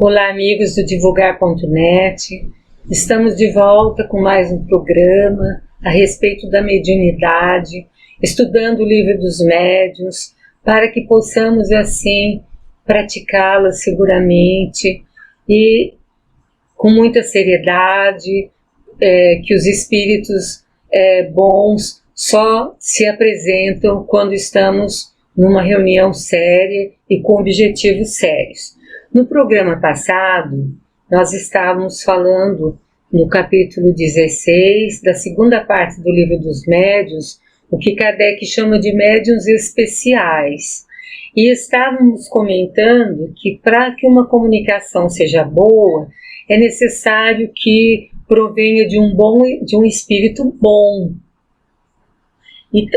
Olá, amigos do Divulgar.net. Estamos de volta com mais um programa a respeito da mediunidade, estudando o Livro dos Médiuns, para que possamos, assim, praticá-la seguramente e com muita seriedade, que os espíritos bons só se apresentam quando estamos numa reunião séria e com objetivos sérios. No programa passado, nós estávamos falando no capítulo 16, da segunda parte do Livro dos Médiuns, o que Kardec chama de médiuns especiais. E estávamos comentando que para que uma comunicação seja boa, é necessário que provenha de um espírito bom.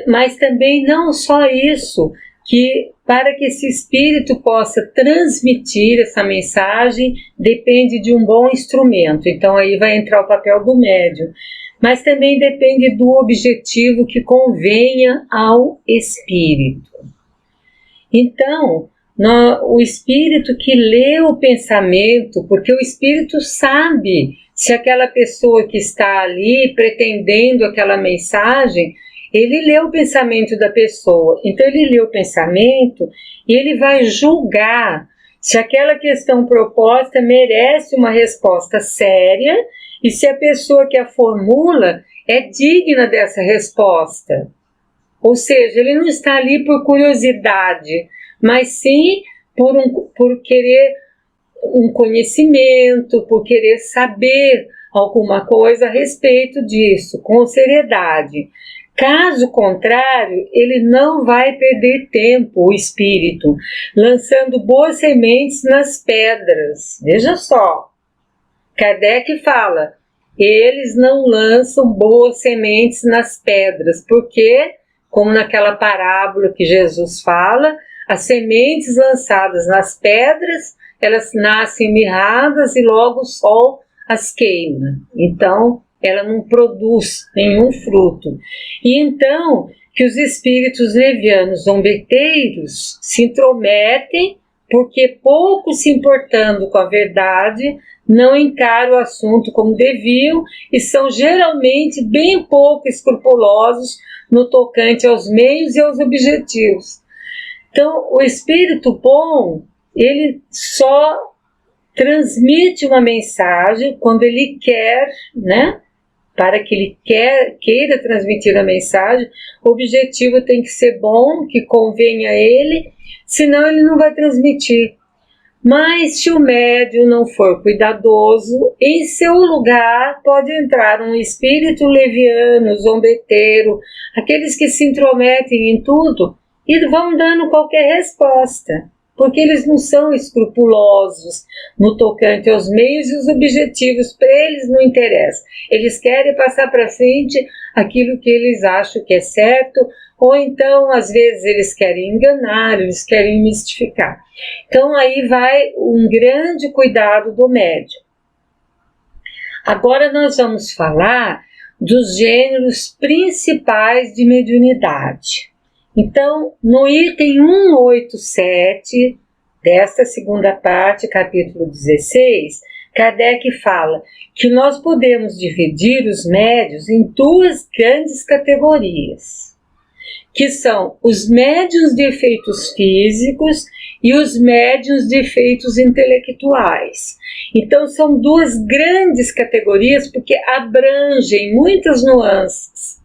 Mas também não só isso, que para que esse espírito possa transmitir essa mensagem, depende de um bom instrumento. Então aí vai entrar o papel do médium. Mas também depende do objetivo que convenha ao espírito. Então, o espírito que lê o pensamento, porque o espírito sabe se aquela pessoa que está ali pretendendo aquela mensagem, ele lê o pensamento da pessoa, então ele lê o pensamento e ele vai julgar se aquela questão proposta merece uma resposta séria e se a pessoa que a formula é digna dessa resposta. Ou seja, ele não está ali por curiosidade, mas sim por querer um conhecimento, por querer saber alguma coisa a respeito disso, com seriedade. Caso contrário, ele não vai perder tempo, o espírito, lançando boas sementes nas pedras. Veja só, Kardec fala, eles não lançam boas sementes nas pedras, porque, como naquela parábola que Jesus fala, as sementes lançadas nas pedras, elas nascem mirradas e logo o sol as queima. Então, ela não produz nenhum fruto. E então, que os espíritos levianos zombeteiros se intrometem, porque pouco se importando com a verdade, não encaram o assunto como deviam e são geralmente bem pouco escrupulosos no tocante aos meios e aos objetivos. Então, o espírito bom, ele só transmite uma mensagem quando ele quer, né? Para que ele queira transmitir a mensagem, o objetivo tem que ser bom, que convenha a ele, senão ele não vai transmitir. Mas se o médium não for cuidadoso, em seu lugar pode entrar um espírito leviano, zombeteiro, aqueles que se intrometem em tudo e vão dando qualquer resposta, porque eles não são escrupulosos no tocante aos meios e os objetivos, para eles não interessa. Eles querem passar para frente aquilo que eles acham que é certo, ou então, às vezes, eles querem enganar, eles querem mistificar. Então, aí vai um grande cuidado do médium. Agora nós vamos falar dos gêneros principais de mediunidade. Então, no item 187 desta segunda parte, capítulo 16, Kardec fala que nós podemos dividir os médiuns em duas grandes categorias, que são os médiuns de efeitos físicos e os médiuns de efeitos intelectuais. Então, são duas grandes categorias porque abrangem muitas nuances.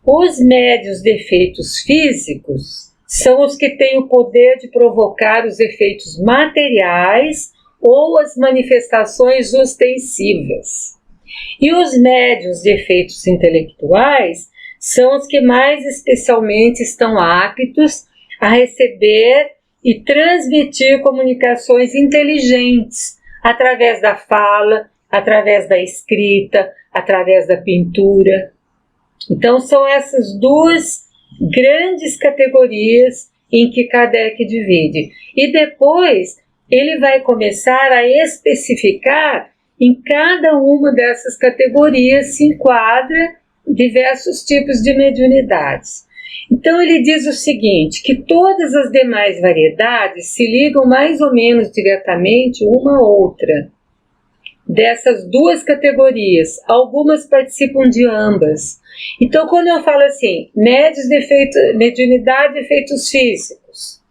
Os médiuns de efeitos físicos são os que têm o poder de provocar os efeitos materiais ou as manifestações ostensivas. E os médiuns de efeitos intelectuais são os que mais especialmente estão aptos a receber e transmitir comunicações inteligentes através da fala, através da escrita, através da pintura. Então, são essas duas grandes categorias em que Kardec divide. E depois, ele vai começar a especificar em cada uma dessas categorias se enquadra diversos tipos de mediunidades. Então ele diz o seguinte, que todas as demais variedades se ligam mais ou menos diretamente uma à outra. Dessas duas categorias, algumas participam de ambas. Então quando eu falo assim, mediunidade de efeitos físicos,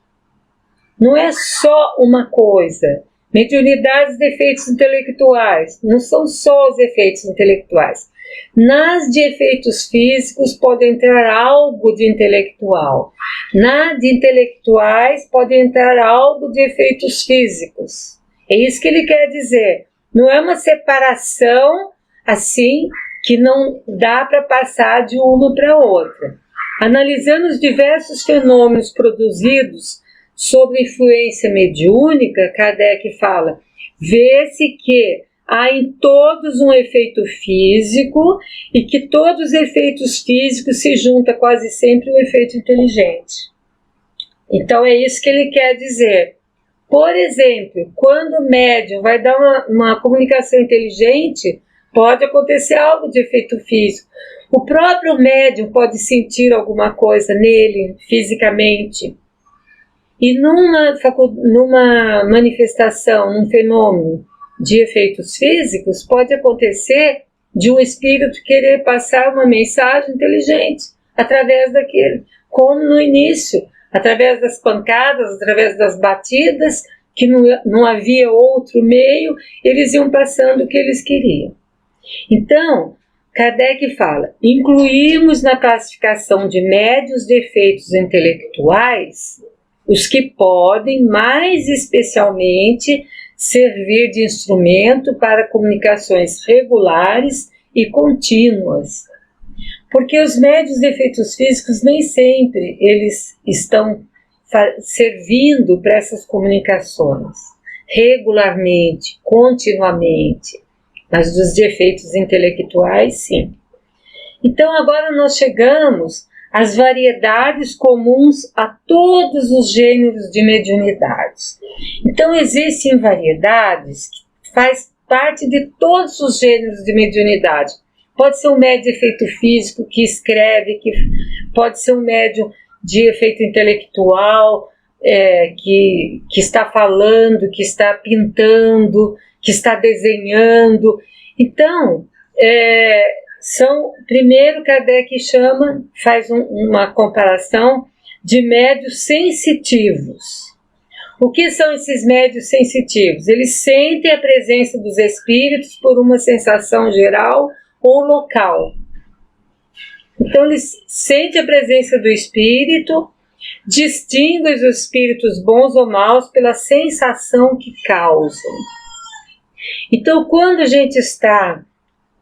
não é só uma coisa. Mediunidade de efeitos intelectuais, não são só os efeitos intelectuais. Nas de efeitos físicos pode entrar algo de intelectual. Na de intelectuais pode entrar algo de efeitos físicos. É isso que ele quer dizer. Não é uma separação assim que não dá para passar de uma para outra. Analisando os diversos fenômenos produzidos sob influência mediúnica, Kardec fala, vê-se que há em todos um efeito físico e que todos os efeitos físicos se juntam quase sempre um efeito inteligente. Então é isso que ele quer dizer. Por exemplo, quando o médium vai dar uma comunicação inteligente, pode acontecer algo de efeito físico. O próprio médium pode sentir alguma coisa nele, fisicamente. E numa manifestação, num fenômeno de efeitos físicos, pode acontecer de um espírito querer passar uma mensagem inteligente através daquele, como no início, através das pancadas, através das batidas, que não havia outro meio, eles iam passando o que eles queriam. Então, Kardec fala, incluímos na classificação de médiuns de efeitos intelectuais os que podem, mais especialmente, servir de instrumento para comunicações regulares e contínuas. Porque os médiuns de efeitos físicos nem sempre eles estão servindo para essas comunicações, regularmente, continuamente, mas dos de efeitos intelectuais, sim. Então agora nós chegamos as variedades comuns a todos os gêneros de mediunidades. Então existem variedades que faz parte de todos os gêneros de mediunidade. Pode ser um médium de efeito físico que escreve, pode ser um médium de efeito intelectual, que está falando, que está pintando, que está desenhando. Então, primeiro Kardec faz uma comparação de médios sensitivos. O que são esses médios sensitivos? Eles sentem a presença dos espíritos por uma sensação geral ou local. Então eles sentem a presença do espírito, distinguem os espíritos bons ou maus pela sensação que causam. Então quando a gente está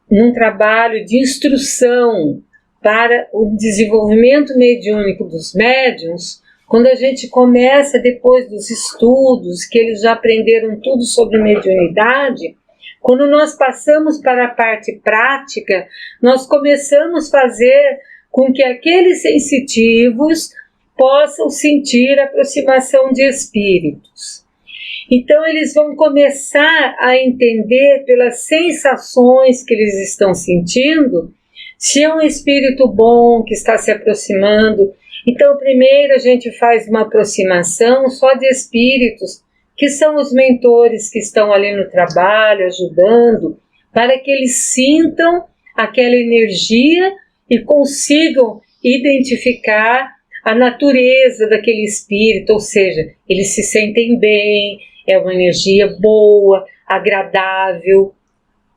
num trabalho de instrução para o desenvolvimento mediúnico dos médiuns, quando a gente começa depois dos estudos, que eles já aprenderam tudo sobre mediunidade, quando nós passamos para a parte prática, nós começamos a fazer com que aqueles sensitivos possam sentir a aproximação de espíritos. Então eles vão começar a entender pelas sensações que eles estão sentindo, se é um espírito bom que está se aproximando. Então primeiro a gente faz uma aproximação só de espíritos, que são os mentores que estão ali no trabalho, ajudando, para que eles sintam aquela energia e consigam identificar a natureza daquele espírito, ou seja, eles se sentem bem, é uma energia boa, agradável.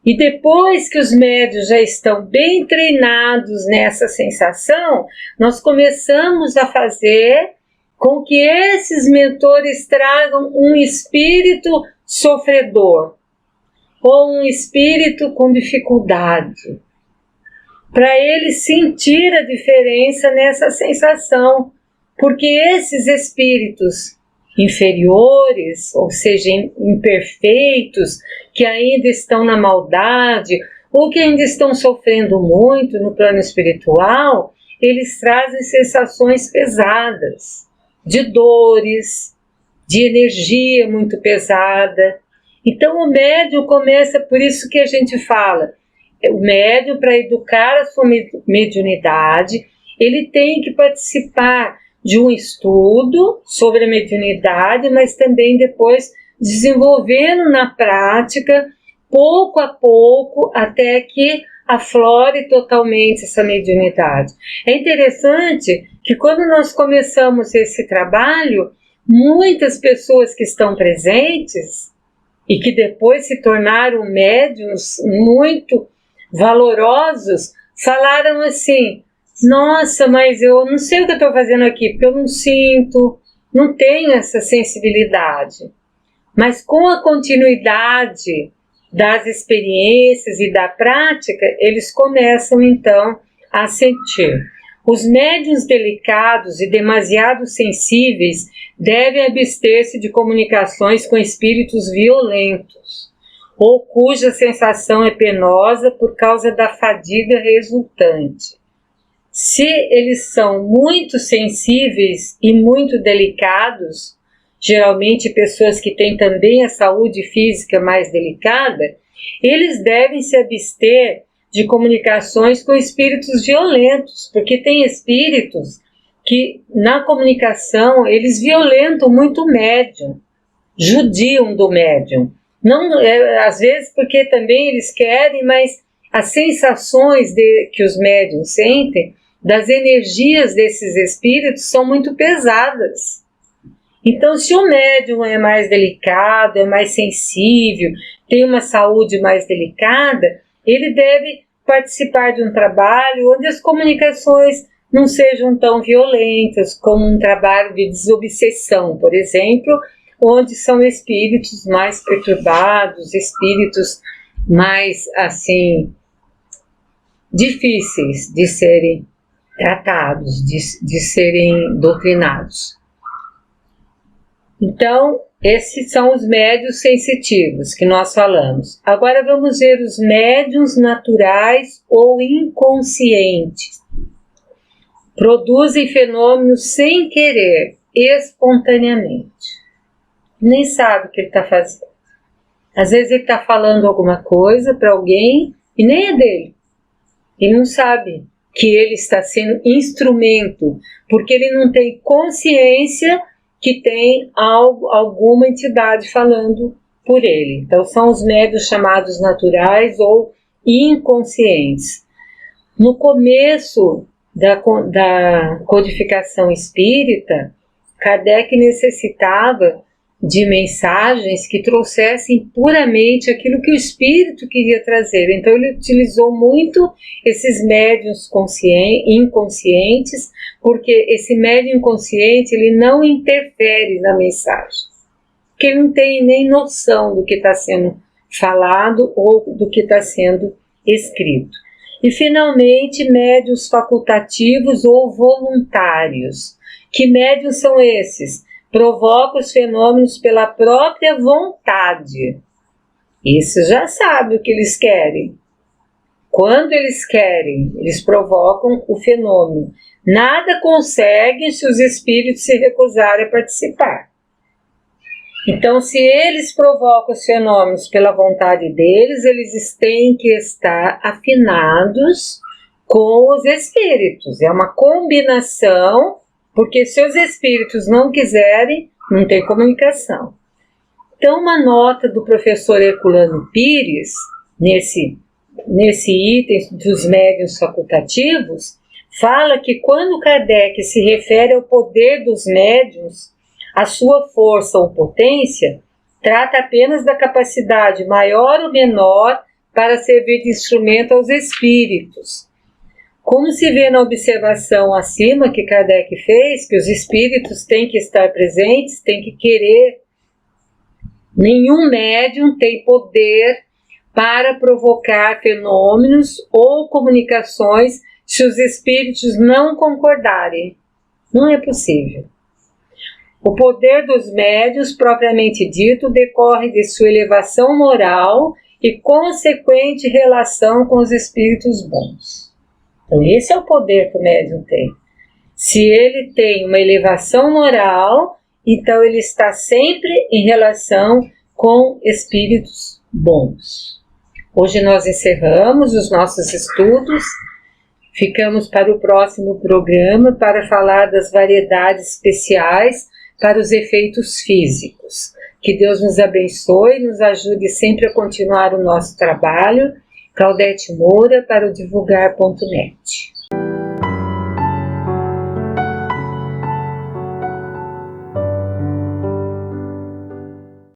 E depois que os médiuns já estão bem treinados nessa sensação, nós começamos a fazer com que esses mentores tragam um espírito sofredor, ou um espírito com dificuldade, para ele sentir a diferença nessa sensação, porque esses espíritos inferiores, ou seja, imperfeitos, que ainda estão na maldade, ou que ainda estão sofrendo muito no plano espiritual, eles trazem sensações pesadas, de dores, de energia muito pesada. Então o médium começa, por isso que a gente fala, o médium, para educar a sua mediunidade, ele tem que participar de um estudo sobre a mediunidade, mas também depois desenvolvendo na prática, pouco a pouco, até que aflore totalmente essa mediunidade. É interessante que quando nós começamos esse trabalho, muitas pessoas que estão presentes e que depois se tornaram médiuns muito valorosos, falaram assim: nossa, mas eu não sei o que eu estou fazendo aqui, porque eu não sinto, não tenho essa sensibilidade. Mas com a continuidade das experiências e da prática, eles começam então a sentir. Os médiuns delicados e demasiado sensíveis devem abster-se de comunicações com espíritos violentos, ou cuja sensação é penosa por causa da fadiga resultante. Se eles são muito sensíveis e muito delicados, geralmente pessoas que têm também a saúde física mais delicada, eles devem se abster de comunicações com espíritos violentos, porque tem espíritos que na comunicação eles violentam muito o médium, judiam do médium. Não, às vezes porque também eles querem, mas as sensações que os médiums sentem, das energias desses espíritos, são muito pesadas. Então, se o médium é mais delicado, é mais sensível, tem uma saúde mais delicada, ele deve participar de um trabalho onde as comunicações não sejam tão violentas, como um trabalho de desobsessão, por exemplo, onde são espíritos mais perturbados, espíritos mais, assim, difíceis de serem tratados, de serem doutrinados. Então, esses são os médiuns sensitivos que nós falamos. Agora vamos ver os médiuns naturais ou inconscientes. Produzem fenômenos sem querer, espontaneamente. Nem sabe o que ele está fazendo. Às vezes ele está falando alguma coisa para alguém e nem é dele. Ele não sabe que ele está sendo instrumento, porque ele não tem consciência que tem alguma entidade falando por ele. Então, são os médiuns chamados naturais ou inconscientes. No começo da codificação espírita, Kardec necessitava de mensagens que trouxessem puramente aquilo que o espírito queria trazer. Então ele utilizou muito esses médiuns inconscientes, porque esse médium inconsciente ele não interfere na mensagem, porque ele não tem nem noção do que está sendo falado ou do que está sendo escrito. E finalmente, médiuns facultativos ou voluntários. Que médiuns são esses? Provoca os fenômenos pela própria vontade. Isso já sabe o que eles querem. Quando eles querem, eles provocam o fenômeno. Nada conseguem se os espíritos se recusarem a participar. Então, se eles provocam os fenômenos pela vontade deles, eles têm que estar afinados com os espíritos. É uma combinação, porque se os espíritos não quiserem, não tem comunicação. Então, uma nota do professor Herculano Pires, nesse item dos médiuns facultativos, fala que quando Kardec se refere ao poder dos médiuns, a sua força ou potência, trata apenas da capacidade maior ou menor para servir de instrumento aos espíritos. Como se vê na observação acima que Kardec fez, que os espíritos têm que estar presentes, têm que querer. Nenhum médium tem poder para provocar fenômenos ou comunicações se os espíritos não concordarem. Não é possível. O poder dos médiuns, propriamente dito, decorre de sua elevação moral e consequente relação com os espíritos bons. Então, esse é o poder que o médium tem. Se ele tem uma elevação moral, então ele está sempre em relação com espíritos bons. Hoje nós encerramos os nossos estudos Ficamos para o próximo programa para falar das variedades especiais para os efeitos físicos. Que Deus nos abençoe e nos ajude sempre a continuar o nosso trabalho. Claudete Moura para o divulgar.net.